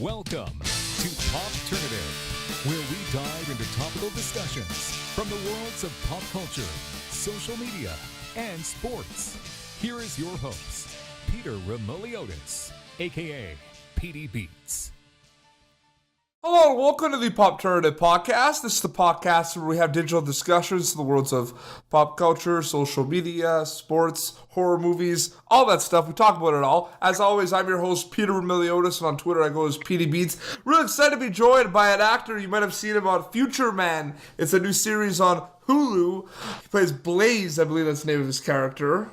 Welcome to Popternative, where we dive into topical discussions from the worlds of pop culture, social media, and sports. Here is your host, Peter Remoliotis, aka PD Beats. Hello and welcome to the Popternative Podcast. This is the podcast where we have digital discussions in the worlds of pop culture, social media, sports, horror movies, all that stuff. We talk about it all. As always, I'm your host, Peter Remoliotis, and on Twitter I go as PD Beats. Really excited to be joined by an actor you might have seen him on Future Man. It's a new series on Hulu. He plays Blaze, I believe that's the name of his character.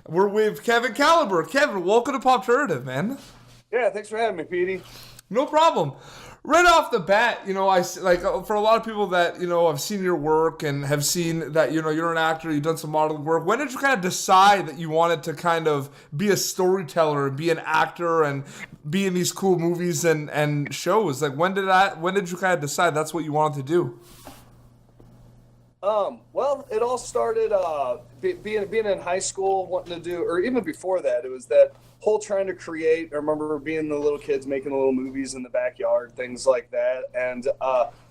We're with Kevin Caliber. Kevin, welcome to Popternative, man. Yeah, thanks for having me, Petey. No problem. Right off the bat, for a lot of people that, have seen your work and have seen that, you're an actor, you've done some modeling work. When did you kind of decide that you wanted to kind of be a storyteller, be an actor, and be in these cool movies and shows? Like, when did you kind of decide that's what you wanted to do? Well, it all started being in high school, wanting to do, or even before that, it was that whole trying to create. I remember being the little kids making the little movies in the backyard, things like that. And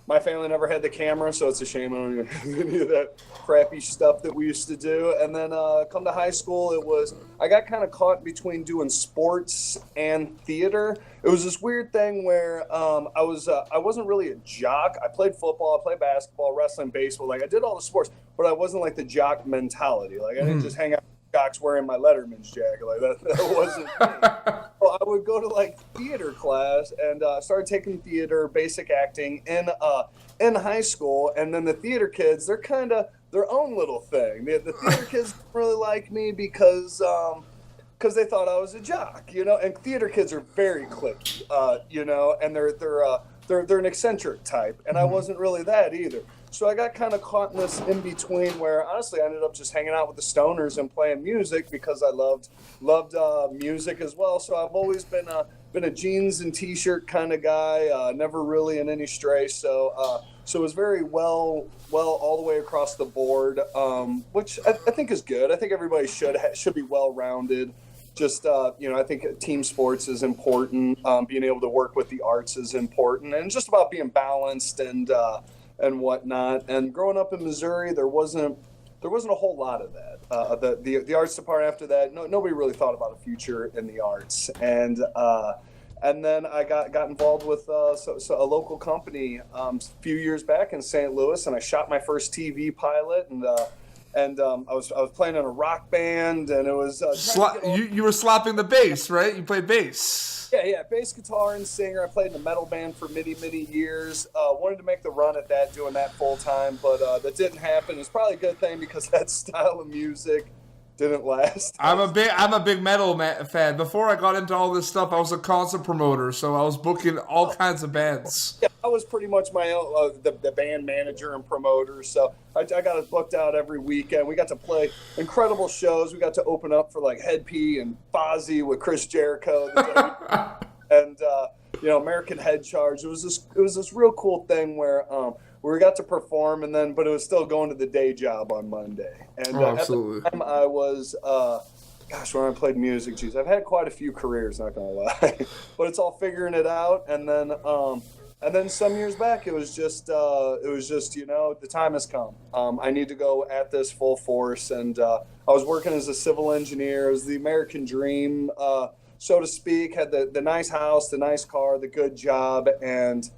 my family never had the camera, so it's a shame I don't even have any of that crappy stuff that we used to do. And then come to high school, I got kind of caught between doing sports and theater. It was this weird thing where I wasn't really a jock. I played football, I played basketball, wrestling, baseball. Like, I did all the sports, but I wasn't like the jock mentality. Like, I didn't just hang out with jocks wearing my Letterman's jacket. Like, that wasn't me. Well, I would go to like theater class and started taking theater, basic acting in high school. And then the theater kids, they're kind of their own little thing. The theater kids didn't really like me because they thought I was a jock, and theater kids are very cliquey, and they're an eccentric type, and I wasn't really that either. So I got kind of caught in this in between where honestly I ended up just hanging out with the stoners and playing music because I loved music as well. So I've always been a jeans and t-shirt kind of guy, never really in any stray. So it was very well all the way across the board, which I think is good. I think everybody should be well-rounded. Just, I think team sports is important. Being able to work with the arts is important, and just about being balanced and whatnot. And growing up in Missouri, there wasn't a whole lot of that. The arts department after that, nobody really thought about a future in the arts. And then I got involved with a local company a few years back in St. Louis, and I shot my first TV pilot, and I was playing in a rock band, and it was you were slapping the bass, right? You played bass. Yeah, bass guitar and singer. I played in a metal band for many years. Wanted to make the run at that, doing that full time, but that didn't happen. It's probably a good thing because that style of music didn't last. I'm a big metal fan. Before I got into all this stuff, I was a concert promoter, so I was booking all kinds of bands. Yeah, I was pretty much my own the band manager and promoter, so I got it booked out every weekend. We got to play incredible shows. We got to open up for like Head P and Fozzy with Chris Jericho, and American Head Charge. It was this real cool thing where we got to perform, but it was still going to the day job on Monday. And absolutely. At the time I was, when I played music, geez, I've had quite a few careers, not gonna lie, but it's all figuring it out. And then some years back, it was just the time has come. I need to go at this full force, and I was working as a civil engineer. It was the American dream, so to speak. Had the nice house, the nice car, the good job, and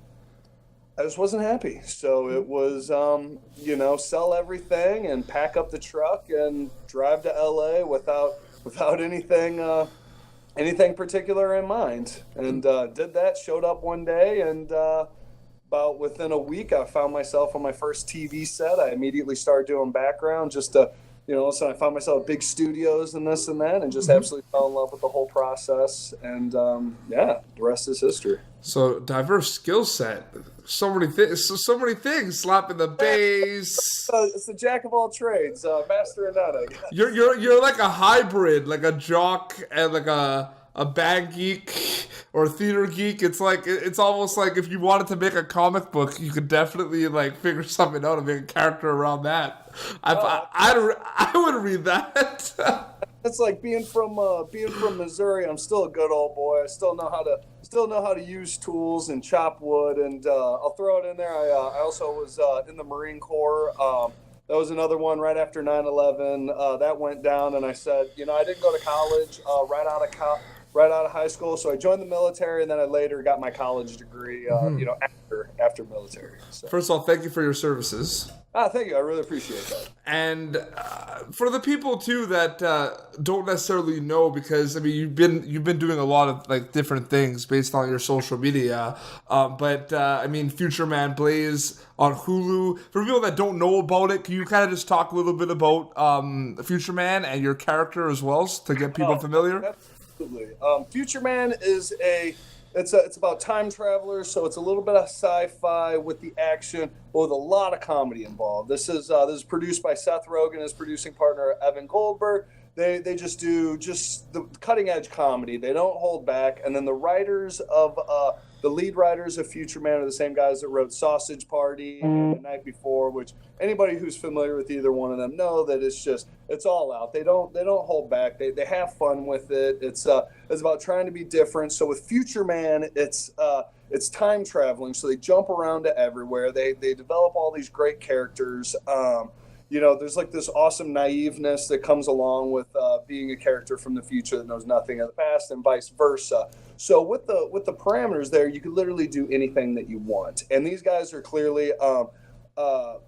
I just wasn't happy. So it was, sell everything and pack up the truck and drive to LA without anything particular in mind. And did that, showed up one day, and about within a week, I found myself on my first TV set. I immediately started doing background just to, so I found myself at big studios and this and that, and just absolutely fell in love with the whole process. And the rest is history. So diverse skill set. So many things. Slapping the bass. It's the jack of all trades, master of none, I guess. You're like a hybrid, like a jock and like a band geek or a theater geek. It's almost like if you wanted to make a comic book, you could definitely like figure something out and make a character around that. I would read that. It's like being from Missouri. I'm still a good old boy. I still know how to use tools and chop wood. And I'll throw it in there. I also was in the Marine Corps. That was another one right after 9/11. That went down, and I said, I didn't go to college right out of high school. So I joined the military, and then I later got my college degree. After military. So. First of all, thank you for your services. Thank you. I really appreciate that. And for the people too that don't necessarily know, because I mean you've been doing a lot of like different things based on your social media. But I mean, Future Man Blaze on Hulu. For people that don't know about it, can you kind of just talk a little bit about Future Man and your character as well to get people familiar? Absolutely. Future Man is it's about time travelers, so it's a little bit of sci-fi with the action, but with a lot of comedy involved. This is produced by Seth Rogen, his producing partner Evan Goldberg. They just do the cutting edge comedy. They don't hold back. And then the lead writers of Future Man are the same guys that wrote Sausage Party and The Night Before, which anybody who's familiar with either one of them know that it's all out. They don't hold back. They have fun with it. It's about trying to be different. So with Future Man, it's time traveling. So they jump around to everywhere. They develop all these great characters. There's like this awesome naiveness that comes along with being a character from the future that knows nothing of the past, and vice versa. So with the parameters there, you can literally do anything that you want. And these guys are clearly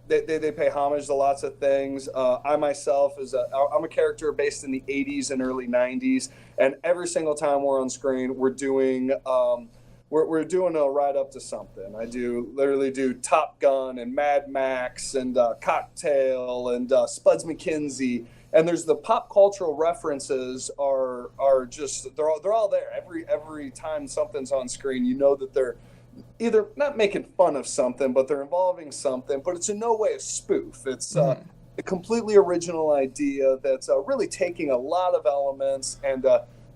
they pay homage to lots of things. I myself I'm a character based in the 80s and early 90s, and every single time we're on screen, we're doing we're doing a ride up to something. I literally do Top Gun and Mad Max and Cocktail and Spuds McKinsey. And there's the pop cultural references are just they're all there. Every time something's on screen, that they're either not making fun of something, but they're involving something. But it's in no way a spoof. It's a completely original idea that's really taking a lot of elements and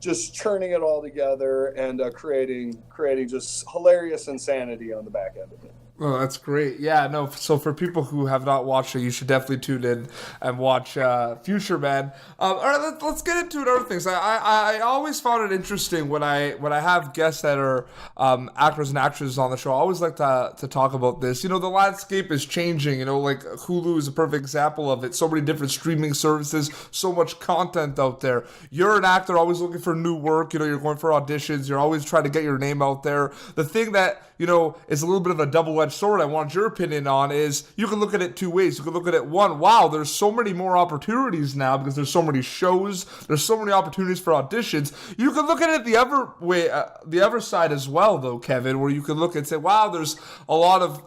just churning it all together and creating just hilarious insanity on the back end of it. Oh, that's great. Yeah, no, so for people who have not watched it, you should definitely tune in and watch Future Man. All right, let's get into other things. I always found it interesting when I have guests that are actors and actresses on the show. I always like to talk about this. The landscape is changing. Like Hulu is a perfect example of it. So many different streaming services, so much content out there. You're an actor always looking for new work. You're going for auditions. You're always trying to get your name out there. The thing that, is a little bit of a double-edged sword I want your opinion on is you can look at it two ways. You can look at it one, wow, there's so many more opportunities now because there's so many shows, there's so many opportunities for auditions. You can look at it the other way, the other side as well, though, Kevin, where you can look and say, wow, there's a lot of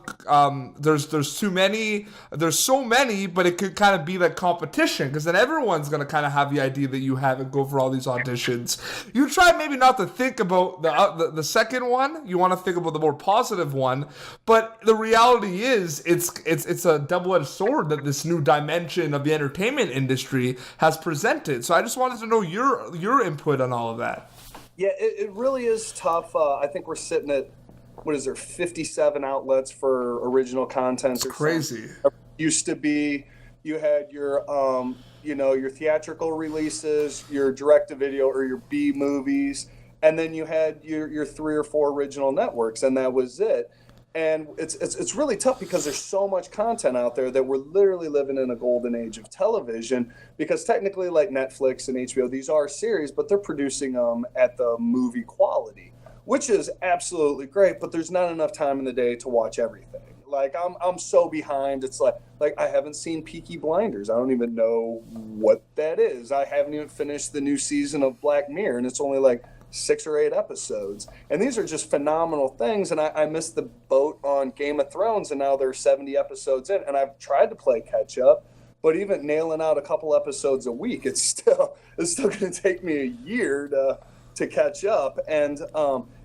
there's so many, but it could kind of be like competition because then everyone's going to kind of have the idea that you have and go for all these auditions. You try maybe not to think about the second one. You want to think about the more positive one, but the reality is it's a double-edged sword that this new dimension of the entertainment industry has presented. So I just wanted to know your input on all of that. Yeah, it really is tough. I think we're sitting at 57 outlets for original content. It's crazy. Used to be you had your your theatrical releases, your direct-to-video or your B movies, and then you had your 3 or 4 original networks, and that was it. And it's really tough because there's so much content out there that we're literally living in a golden age of television, because technically, like Netflix and HBO, these are series, but they're producing them at the movie quality, which is absolutely great, but there's not enough time in the day to watch everything. Like I'm so behind. It's like I haven't seen Peaky Blinders. I don't even know what that is. I haven't even finished the new season of Black Mirror, and it's only like 6 or 8 episodes. And these are just phenomenal things. And I missed the boat on Game of Thrones, and now they're 70 episodes in. And I've tried to play catch up, but even nailing out a couple episodes a week, it's still going to take me a year to catch up. And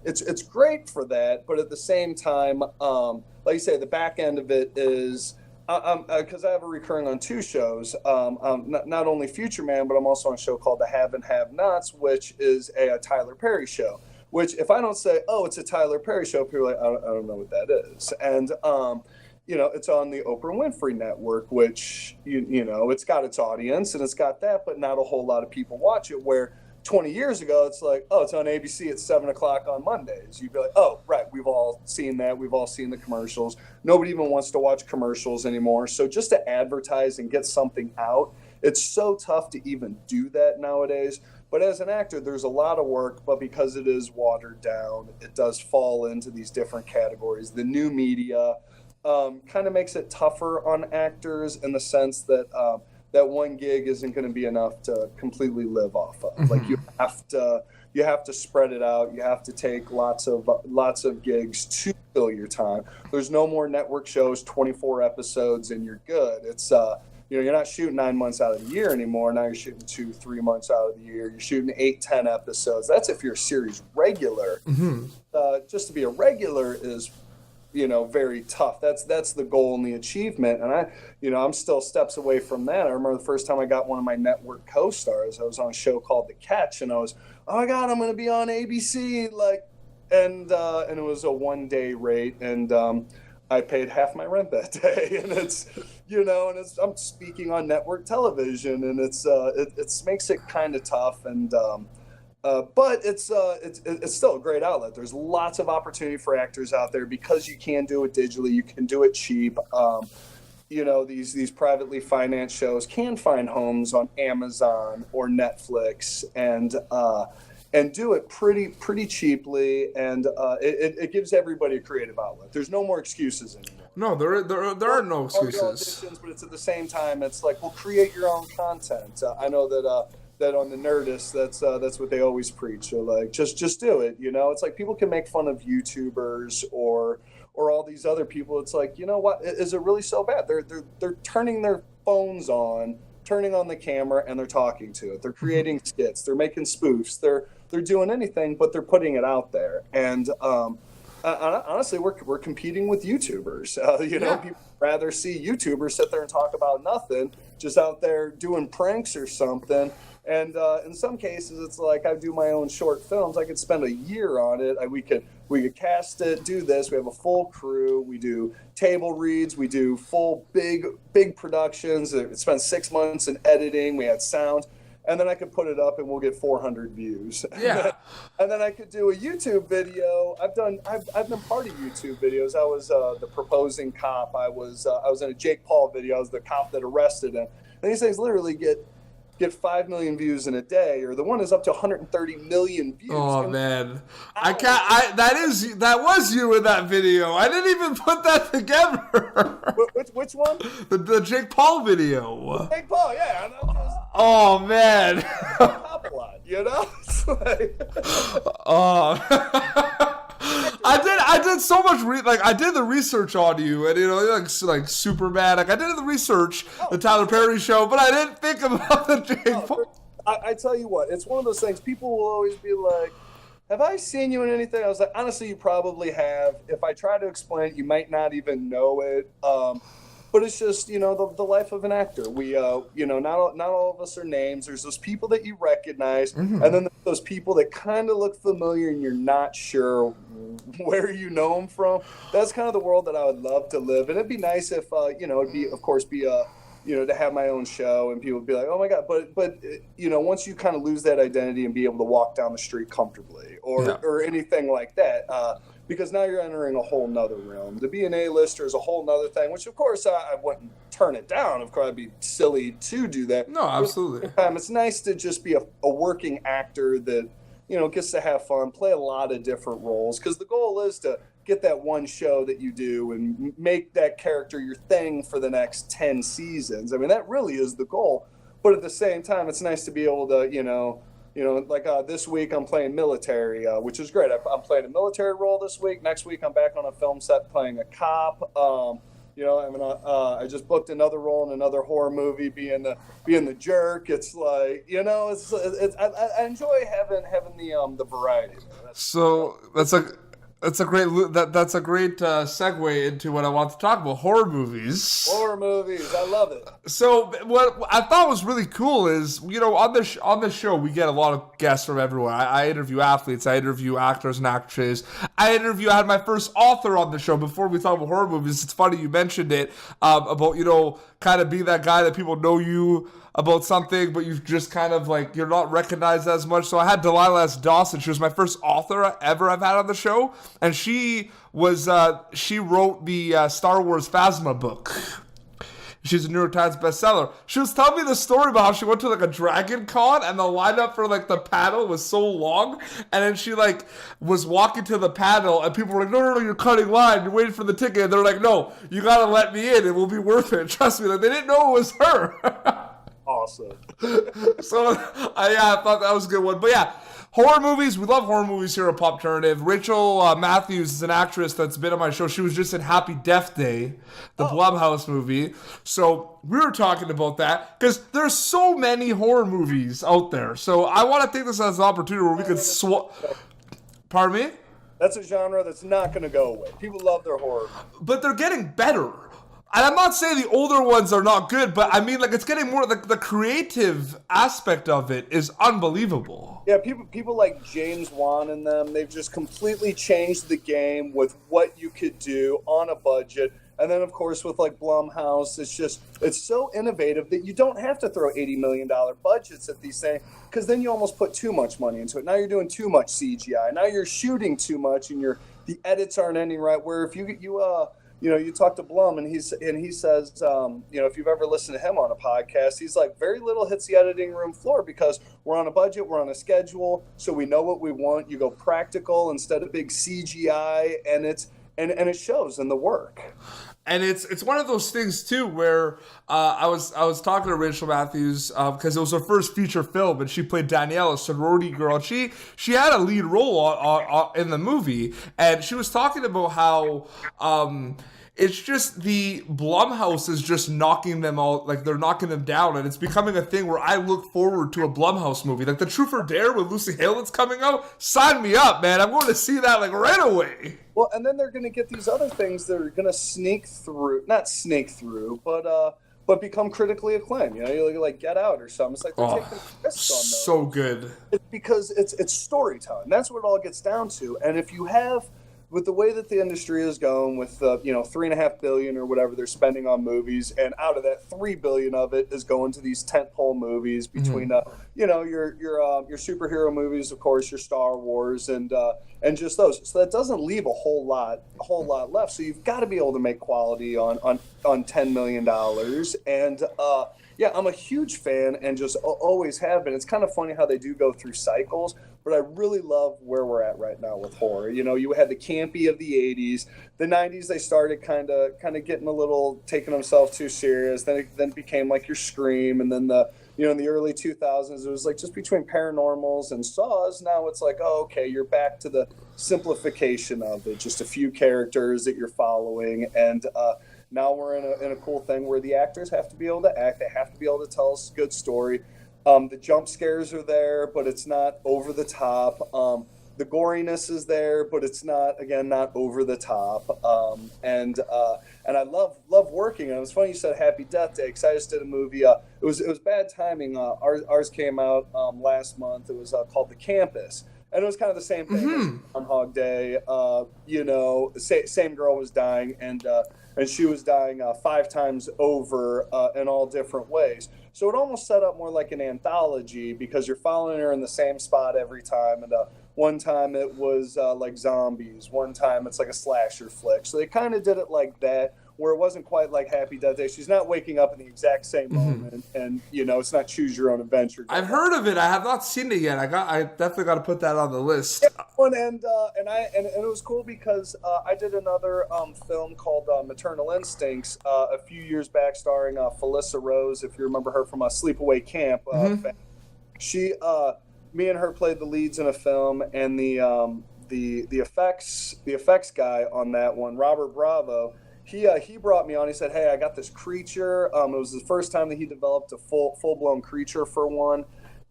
it's great for that. But at the same time, like you say, the back end of it is, because I have a recurring on 2 shows, not only Future Man, but I'm also on a show called The Have and Have Nots, which is a Tyler Perry show. Which, if I don't say, oh, it's a Tyler Perry show, people are like, I don't know what that is. And it's on the Oprah Winfrey Network, which, it's got its audience and it's got that, but not a whole lot of people watch it. Where 20 years ago, it's like, oh, it's on ABC at 7 o'clock on Mondays. You'd be like, oh, right, we've all seen that. We've all seen the commercials. Nobody even wants to watch commercials anymore. So just to advertise and get something out, it's so tough to even do that nowadays. But as an actor, there's a lot of work, but because it is watered down, it does fall into these different categories. The new media kind of makes it tougher on actors in the sense that that one gig isn't going to be enough to completely live off of. Mm-hmm. Like you have to spread it out. You have to take lots of gigs to fill your time. There's no more network shows, 24 episodes, and you're good. It's you're not shooting 9 months out of the year anymore. Now you're shooting 2-3 months out of the year. You're shooting 8-10 episodes. That's if you're a series regular. Mm-hmm. Just to be a regular is, very tough. That's the goal and the achievement. And I'm still steps away from that. I remember the first time I got one of my network co-stars. I was on a show called The Catch, and I was, oh my God, I'm going to be on ABC. And it was a 1-day rate, and I paid half my rent that day, and I'm speaking on network television, and it makes it kind of tough, and but it's still a great outlet. There's lots of opportunity for actors out there because you can do it digitally, you can do it cheap. These privately financed shows can find homes on Amazon or Netflix, and do it pretty cheaply, and it gives everybody a creative outlet. There's no more excuses anymore. No, there are no excuses. But it's at the same time, it's like, well, create your own content. I know that on the Nerdist, that's what they always preach. So like, just do it. It's like people can make fun of YouTubers or all these other people. It's like, what is it really so bad? They're turning their phones on, turning on the camera, and they're talking to it. They're creating skits. They're making spoofs. They're doing anything, but they're putting it out there. And honestly, we're competing with YouTubers. People rather see YouTubers sit there and talk about nothing, just out there doing pranks or something. And in some cases, it's like I do my own short films. I could spend a year on it. We could cast it, do this. We have a full crew. We do table reads. We do full big productions. It spends 6 months in editing. We had sound. And then I could put it up and we'll get 400 views. Yeah. And then I could do a YouTube video. I've been part of YouTube videos. I was the proposing cop. I was in a Jake Paul video. I was the cop that arrested him. And these things literally get 5 million views in a day, or the one is up to 130 million views. Oh, man. That was you in that video. I didn't even put that together. Which one? The Jake Paul video. Jake Paul, yeah. Oh, man. Pop a lot, It's like... I did so much I did the research on you, and like super bad. Like I did the research, the Tyler Perry show, but I didn't think about the Jake Paul. I tell you what, it's one of those things. People will always be like, "Have I seen you in anything?" I was like, honestly, you probably have. If I try to explain it, you might not even know it. But it's just, the life of an actor. We, not all of us are names. There's those people that you recognize, and then there's those people that kind of look familiar and you're not sure where you know them from. That's kind of the world that I would love to live. And it'd be nice if, it'd be, of course, to have my own show and people would be like, oh my God. But once you kind of lose that identity and be able to walk down the street comfortably or anything like that, because now you're entering a whole nother realm. To be an A-lister is a whole nother thing, which of course I wouldn't turn it down. Of course, I'd be silly to do that. No, absolutely. It's nice to just be a working actor that, gets to have fun, play a lot of different roles. Because the goal is to get that one show that you do and make that character your thing for the next 10 seasons. I mean, that really is the goal. But at the same time, it's nice to be able to, this week I'm playing military, which is great. I'm playing a military role this week. Next week I'm back on a film set playing a cop. I just booked another role in another horror movie, being the jerk. It's like, I enjoy having the variety. So that's like That's a that's a great segue into what I want to talk about: horror movies. Horror movies, I love it. So what I thought was really cool is, on the show we get a lot of guests from everywhere. I interview athletes, I interview actors and actresses. I had my first author on the show before we talk about horror movies. It's funny you mentioned it, about kind of being that guy that people know you about something, but you've just kind of like, you're not recognized as much. So I had Delilah S. Dawson. She was my first author ever I've had on the show, and she wrote the Star Wars Phasma book. She's a New York Times bestseller. She was telling me the story about how she went to like a Dragon Con and the lineup for like the panel was so long, and then she like was walking to the panel and people were like, no, you're cutting line, you're waiting for the ticket, and they're like, no, you gotta let me in, it will be worth it, trust me. Like, they didn't know it was her. Awesome. So I thought that was a good one. But yeah, horror movies, we love horror movies here at Pop Turnative. Rachel Matthews is an actress that's been on my show. She was just in Happy Death Day, the Blumhouse movie. So we were talking about that because there's so many horror movies out there. So I want to take this as an opportunity where we could Pardon me? That's a genre that's not going to go away. People love their horror. But they're getting better. And I'm not saying the older ones are not good, but I mean, like, it's getting more, the creative aspect of it is unbelievable. Yeah, people like James Wan and them, they've just completely changed the game with what you could do on a budget. And then, of course, with like Blumhouse, it's so innovative that you don't have to throw $80 million budgets at these things, because then you almost put too much money into it. Now you're doing too much CGI. Now you're shooting too much, and the edits aren't ending right. Where if you talk to Blum, and he says, if you've ever listened to him on a podcast, he's like, very little hits the editing room floor because we're on a budget, we're on a schedule, so we know what we want. You go practical instead of big CGI, and it shows in the work. And it's one of those things too where I was talking to Rachel Matthews because it was her first feature film, and she played Danielle, a sorority girl. And she had a lead role in the movie, and she was talking about how it's just the Blumhouse is just knocking them all, like they're knocking them down, and it's becoming a thing where I look forward to a Blumhouse movie. Like the Truth or Dare with Lucy Hale that's coming out, sign me up, man. I'm going to see that like right away. Well, and then they're going to get these other things that are going to not snake through, but become critically acclaimed. You look like Get Out or something. It's like they're taking risks on those. So good. It's because it's storytelling. That's what it all gets down to. And if you have, with the way that the industry is going, with $3.5 billion or whatever they're spending on movies, and out of that $3 billion of it is going to these tentpole movies between your superhero movies, of course, your Star Wars, and just those. So that doesn't leave a whole lot left. So you've got to be able to make quality on $10 million. And yeah, I'm a huge fan and just always have been. It's kind of funny how they do go through cycles, but I really love where we're at right now with horror. You had the campy of the 80s. The 90s, they started kind of getting a little, taking themselves too serious. Then it became like your Scream, and then in the early 2000s, it was like just between Paranormals and Saws. Now it's like, oh, okay, you're back to the simplification of it, just a few characters that you're following, and now we're in a cool thing where the actors have to be able to act. They have to be able to tell us a good story. The jump scares are there, but it's not over the top. The goriness is there, but it's not over the top. And I love working. And it was funny you said Happy Death Day, because I just did a movie. It was bad timing. Ours came out last month. It was called The Campus. And it was kind of the same thing. Mm-hmm. On Groundhog Day, same girl was dying, and she was dying 5 times over in all different ways. So it almost set up more like an anthology, because you're following her in the same spot every time. And one time it was like zombies. One time it's like a slasher flick. So they kind of did it like that, where it wasn't quite like Happy Death Day. She's not waking up in the exact same moment, and it's not choose your own adventure. I've heard of it. I have not seen it yet. I definitely got to put that on the list. Yeah, and it was cool because I did another film called Maternal Instincts a few years back, starring Felissa Rose, if you remember her from Sleepaway Camp. Me and her played the leads in a film, and the effects guy on that one, Robert Bravo. He brought me on. He said, "Hey, I got this creature." It was the first time that he developed a full blown creature for one,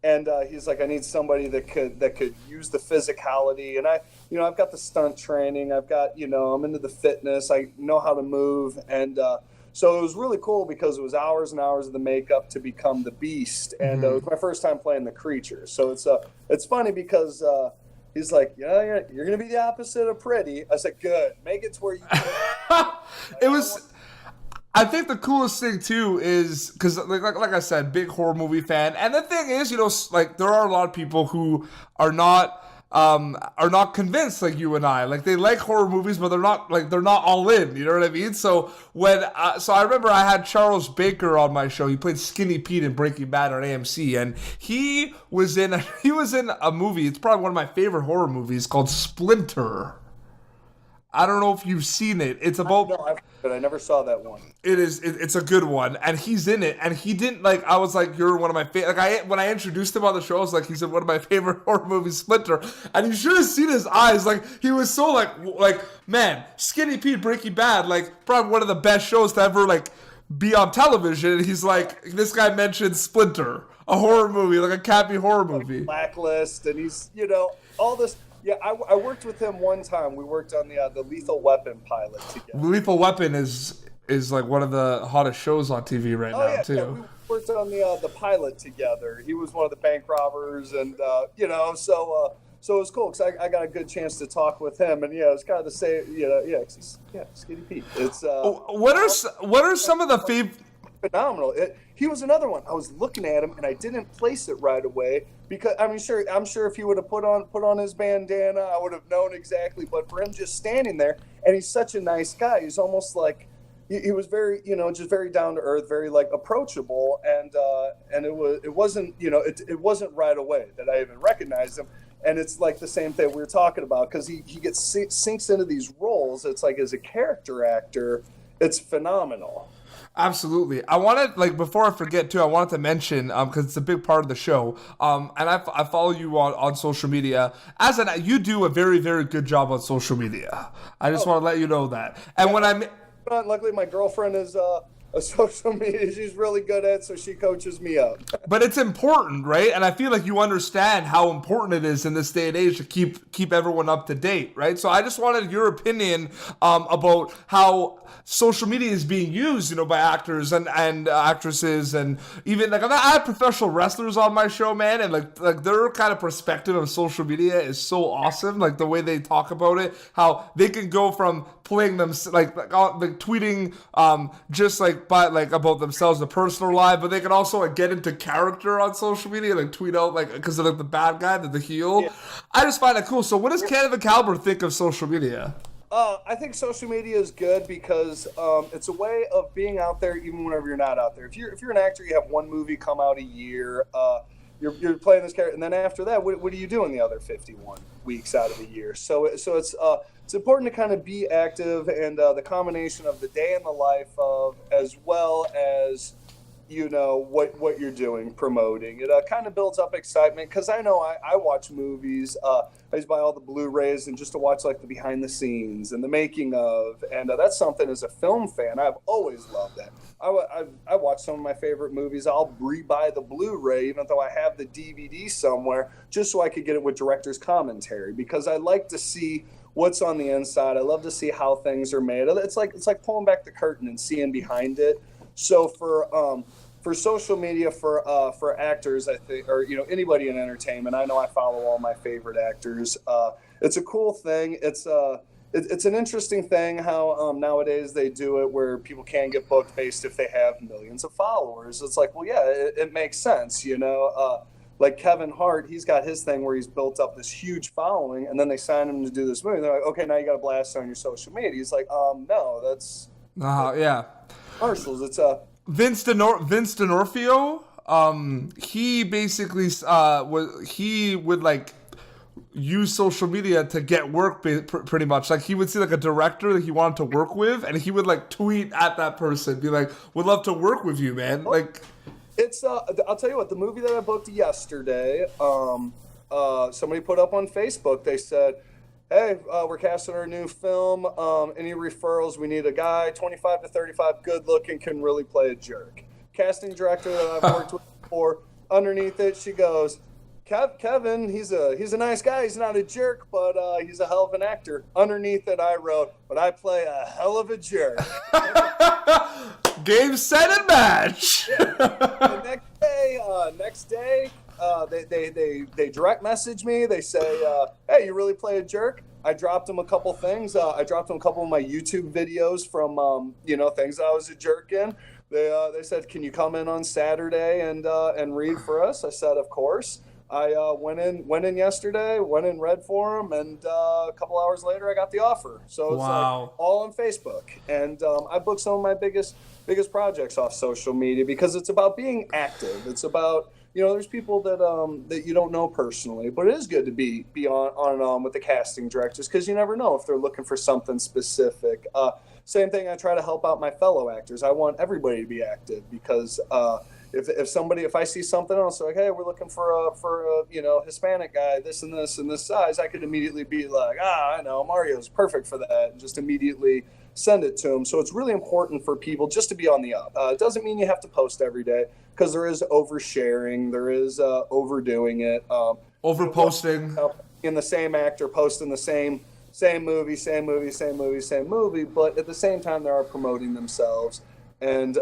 And he's like, I need somebody that could use the physicality. And I've got the stunt training. I've got, I'm into the fitness. I know how to move. And so it was really cool because it was hours and hours of the makeup to become the Beast. And it was my first time playing the creature. So it's funny because he's like, yeah, you're going to be the opposite of pretty. I said, good. Make it to where you can. It was... I think the coolest thing too is because, like I said, big horror movie fan, and the thing is, like there are a lot of people who are not convinced like you and I. Like they like horror movies, but they're not all in. You know what I mean? So so I remember I had Charles Baker on my show. He played Skinny Pete in Breaking Bad on AMC, and he was in a movie. It's probably one of my favorite horror movies called Splinter. I don't know if you've seen it. It's about... No, but I never saw that one. It's a good one, and he's in it, and he didn't, like, I was like, you're one of my favorite... Like, when I introduced him on the show, I was like, he's in one of my favorite horror movies, Splinter, and you should have seen his eyes. Like, he was so, like, man, Skinny Pete, Breaking Bad, like, probably one of the best shows to ever, like, be on television, and he's like, this guy mentioned Splinter, a horror movie, like a campy horror movie. Blacklist, and he's, all this... Yeah, I worked with him one time. We worked on the Lethal Weapon pilot together. Lethal Weapon is like one of the hottest shows on TV right now, too. Yeah, we worked on the pilot together. He was one of the bank robbers, and so it was cool because I got a good chance to talk with him, and it was kind of the same, Skinny Pete. It's what are some of the favorite? Phenomenal. He was another one. I was looking at him and I didn't place it right away because I'm sure if he would have put on his bandana, I would have known exactly. But for him just standing there, and he's such a nice guy. He's almost like he was very, just very down to earth, very like approachable, and it wasn't right away that I even recognized him. And it's like the same thing we were talking about because he sinks into these roles. It's like as a character actor, it's phenomenal. Absolutely. I wanted, like, before I forget too, I wanted to mention, because it's a big part of the show, and I follow you on social media. You do a very, very good job on social media. I just want to let you know that. And luckily my girlfriend is a social media she's really good at, so she coaches me up. But it's important, right? And I feel like you understand how important it is in this day and age to keep everyone up to date, right? So I just wanted your opinion about how social media is being used, by actors and actresses, and even like I had professional wrestlers on my show, man, and like their kind of perspective of social media is so awesome. Like the way they talk about it, how they can go from playing them like tweeting just about themselves, the personal life, but they can also like get into character on social media, like tweet out like because they're like the bad guy, the heel. Yeah. I just find it cool. So what does Canada Caliber think of social media? I think social media is good because it's a way of being out there even whenever you're not out there. If you're an actor, you have one movie come out a year. You're playing this character, and then after that, what do you do in the other 51 weeks out of the year? So it's important to kind of be active, and the combination of the day in the life of as well as what you're doing, promoting it kind of builds up excitement because I know I watch movies. I used to buy all the Blu-rays and just to watch like the behind the scenes and the making of, and that's something as a film fan I've always loved that. I watch some of my favorite movies. I'll rebuy the Blu-ray even though I have the DVD somewhere just so I could get it with director's commentary because I like to see what's on the inside. I love to see how things are made. It's like pulling back the curtain and seeing behind it. So for social media, for actors, I think, or anybody in entertainment, I know I follow all my favorite actors. It's a cool thing. It's an interesting thing how nowadays they do it where people can get booked based if they have millions of followers. It's like, well, yeah, it makes sense, Like Kevin Hart, he's got his thing where he's built up this huge following, and then they sign him to do this movie. They're like, okay, now you got to blast on your social media. He's like, no, that's yeah. Commercials. It's Vince D'Onofrio. He basically he would like use social media to get work pretty much. Like he would see like a director that he wanted to work with, and he would like tweet at that person, be like, "Would love to work with you, man." Like, it's I'll tell you what. The movie that I booked yesterday, somebody put up on Facebook. They said, hey, we're casting our new film. Any referrals? We need a guy, 25 to 35, good looking, can really play a jerk. Casting director that I've worked with before, underneath it, she goes, Kevin, he's a nice guy. He's not a jerk, but he's a hell of an actor. Underneath it, I wrote, but I play a hell of a jerk. Game, set, and match. Yeah. The next day, they direct message me. They say, hey, you really play a jerk? I dropped them a couple things. I dropped them a couple of my YouTube videos from, things I was a jerk in. They said, can you come in on Saturday and read for us? I said, of course. I went in yesterday, went in, read for them, and a couple hours later, I got the offer. So it's like all on Facebook. And I booked some of my biggest projects off social media because it's about being active. It's about, there's people that you don't know personally, but it is good to be on and on with the casting directors because you never know if they're looking for something specific. Same thing, I try to help out my fellow actors. I want everybody to be active because if I see something else, like, hey, we're looking for a Hispanic guy, this and this size, I could immediately be like, I know Mario's perfect for that, and just immediately send it to him. So it's really important for people just to be on the up. It doesn't mean you have to post every day because there is oversharing, there is overdoing it, overposting, in the same actor posting the same movie, but at the same time they are promoting themselves. And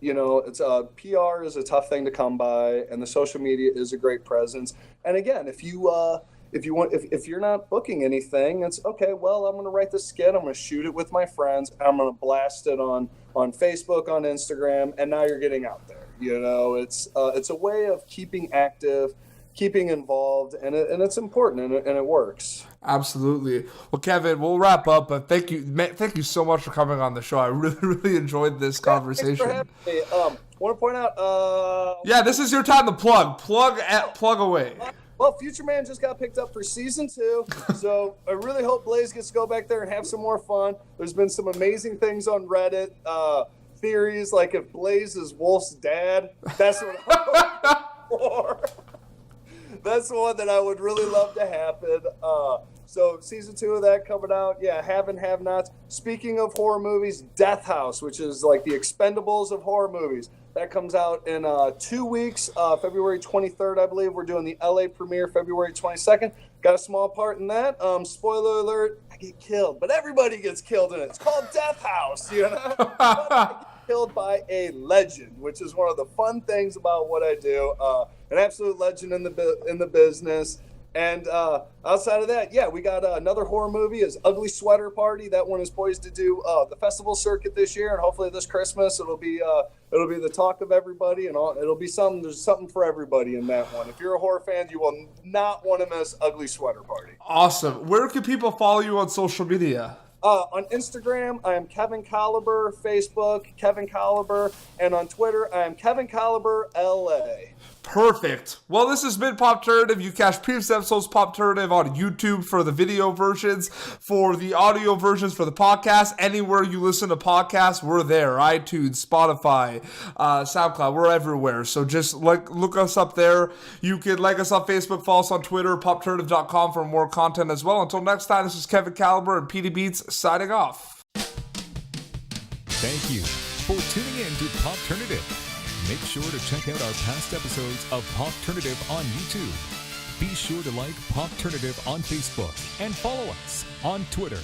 it's PR is a tough thing to come by, and the social media is a great presence. And again, if you're not booking anything, it's okay. Well, I'm going to write this skit. I'm going to shoot it with my friends. I'm going to blast it on Facebook, on Instagram, and now you're getting out there. It's a way of keeping active, keeping involved, and it's important, and it works. Absolutely. Well, Kevin, we'll wrap up, but thank you so much for coming on the show. I really, really enjoyed this conversation. Thanks for having me. Want to point out? This is your time to plug away. Well, Future Man just got picked up for season 2, so I really hope Blaze gets to go back there and have some more fun. There's been some amazing things on Reddit. Theories like if Blaze is Wolf's dad, that's what I'm looking for. That's the one that I would really love to happen. So season 2 of that coming out. Yeah, have and have nots. Speaking of horror movies, Death House, which is like the Expendables of horror movies. That comes out in 2 weeks, February 23rd, I believe. We're doing the LA premiere February 22nd. Got a small part in that. Spoiler alert, I get killed, but everybody gets killed in it. It's called Death House, I get killed by a legend, which is one of the fun things about what I do. An absolute legend in the business. And outside of that, we got another horror movie is Ugly Sweater Party. That one is poised to do the festival circuit this year, and hopefully this Christmas it'll be the talk of everybody, and it'll be there's something for everybody in that one. If you're a horror fan, you will not want to miss Ugly Sweater Party. Awesome. Where can people follow you on social media? On Instagram, I am Kevin Caliber. Facebook, Kevin Caliber. And on Twitter, I am Kevin Caliber LA. Perfect. Well, this has been Pop Turnative. You catch previous episodes Pop Turnative on YouTube for the video versions, for the audio versions for the podcast. Anywhere you listen to podcasts, we're there. iTunes, Spotify, SoundCloud, we're everywhere. So just look us up there. You can like us on Facebook, follow us on Twitter, popturnative.com for more content as well. Until next time, this is Kevin Caliber and PD Beats signing off. Thank you for tuning in to Pop Turnative. Make sure to check out our past episodes of Pop Turnative on YouTube. Be sure to like Pop Turnative on Facebook and follow us on Twitter.